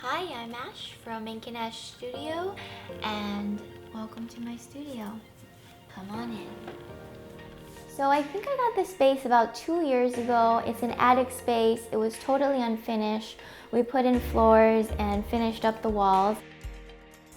Hi, I'm Ash from Ink+Ash Studio, and welcome to my studio. Come on in. So I think I got this space about 2 years ago. It's an attic space. It was totally unfinished. We put in floors and finished up the walls.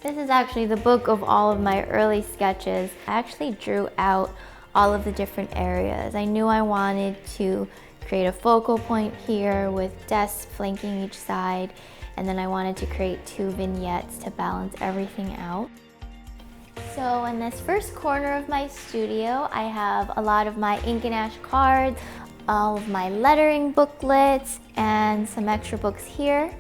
This is actually the book of all of my early sketches. I actually drew out all of the different areas. I knew I wanted to create a focal point here with desks flanking each side, and then I wanted to create 2 vignettes to balance everything out. So in this first corner of my studio, I have a lot of my Ink+Ash cards, all of my lettering booklets, and some extra books here.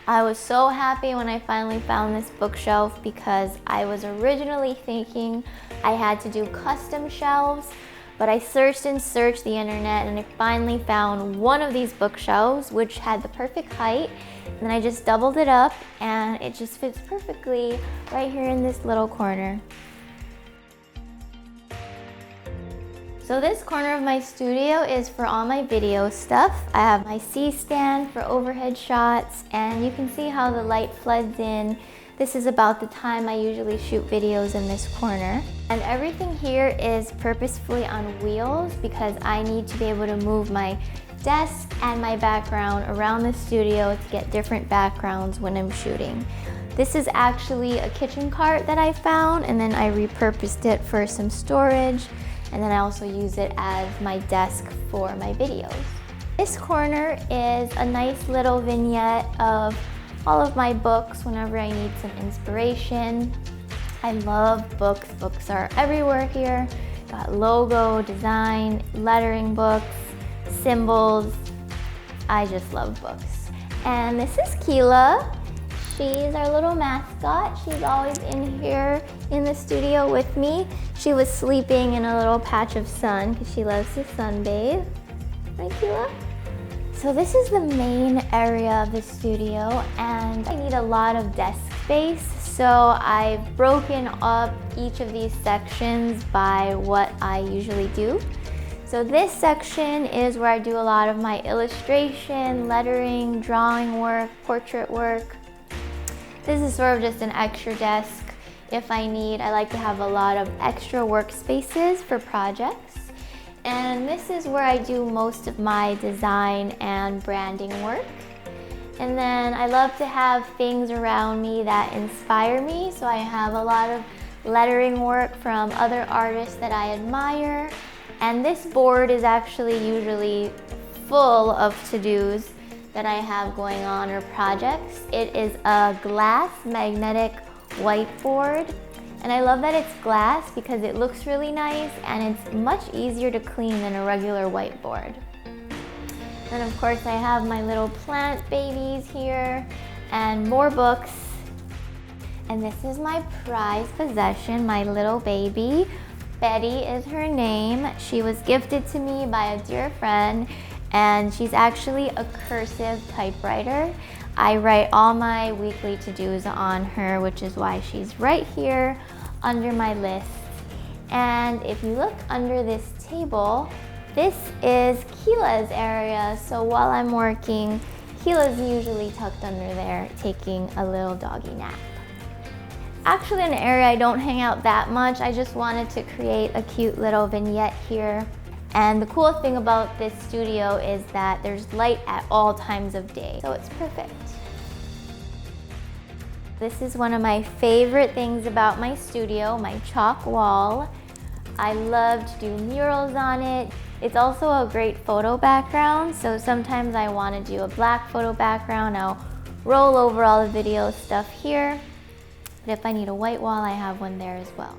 I was so happy when I finally found this bookshelf because I was originally thinking I had to do custom shelves, but I searched and searched the internet and I finally found one of these bookshelves which had the perfect height, and then I just doubled it up and it just fits perfectly right here in this little corner. So this corner of my studio is for all my video stuff. I have my C-stand for overhead shots, and you can see how the light floods in. This is about the time I usually shoot videos in this corner. And everything here is purposefully on wheels because I need to be able to move my desk and my background around the studio to get different backgrounds when I'm shooting. This is actually a kitchen cart that I found, and then I repurposed it for some storage. And then I also use it as my desk for my videos. This corner is a nice little vignette of all of my books whenever I need some inspiration. I love books. Books are everywhere here. Got logo, design, lettering books, symbols. I just love books. And this is Kila. She's our little mascot. She's always in here in the studio with me. She was sleeping in a little patch of sun because she loves to sunbathe. Right, Kila? So this is the main area of the studio, and I need a lot of desk space. So I've broken up each of these sections by what I usually do. So this section is where I do a lot of my illustration, lettering, drawing work, portrait work. This is sort of just an extra desk if I need. I like to have a lot of extra workspaces for projects. And this is where I do most of my design and branding work. And then I love to have things around me that inspire me. So I have a lot of lettering work from other artists that I admire. And this board is actually usually full of to-dos that I have going on or projects. It is a glass magnetic whiteboard, and I love that it's glass because it looks really nice and it's much easier to clean than a regular whiteboard. And of course I have my little plant babies here and more books. And this is my prized possession, my little baby. Betty is her name. She was gifted to me by a dear friend, and she's actually a cursive typewriter. I write all my weekly to-dos on her, which is why she's right here under my list. And if you look under this table, this is Kila's area. So while I'm working, Kila's usually tucked under there taking a little doggy nap. Actually, an area I don't hang out that much. I just wanted to create a cute little vignette here. And the cool thing about this studio is that there's light at all times of day, so it's perfect. This is one of my favorite things about my studio, my chalk wall. I love to do murals on it. It's also a great photo background, so sometimes I want to do a black photo background. I'll roll over all the video stuff here. But if I need a white wall, I have one there as well.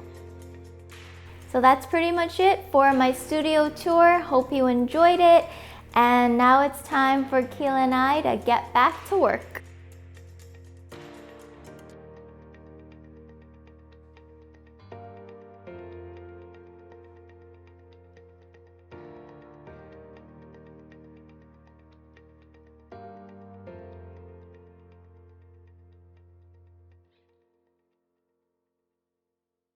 So that's pretty much it for my studio tour. Hope you enjoyed it. And now it's time for Kila and I to get back to work.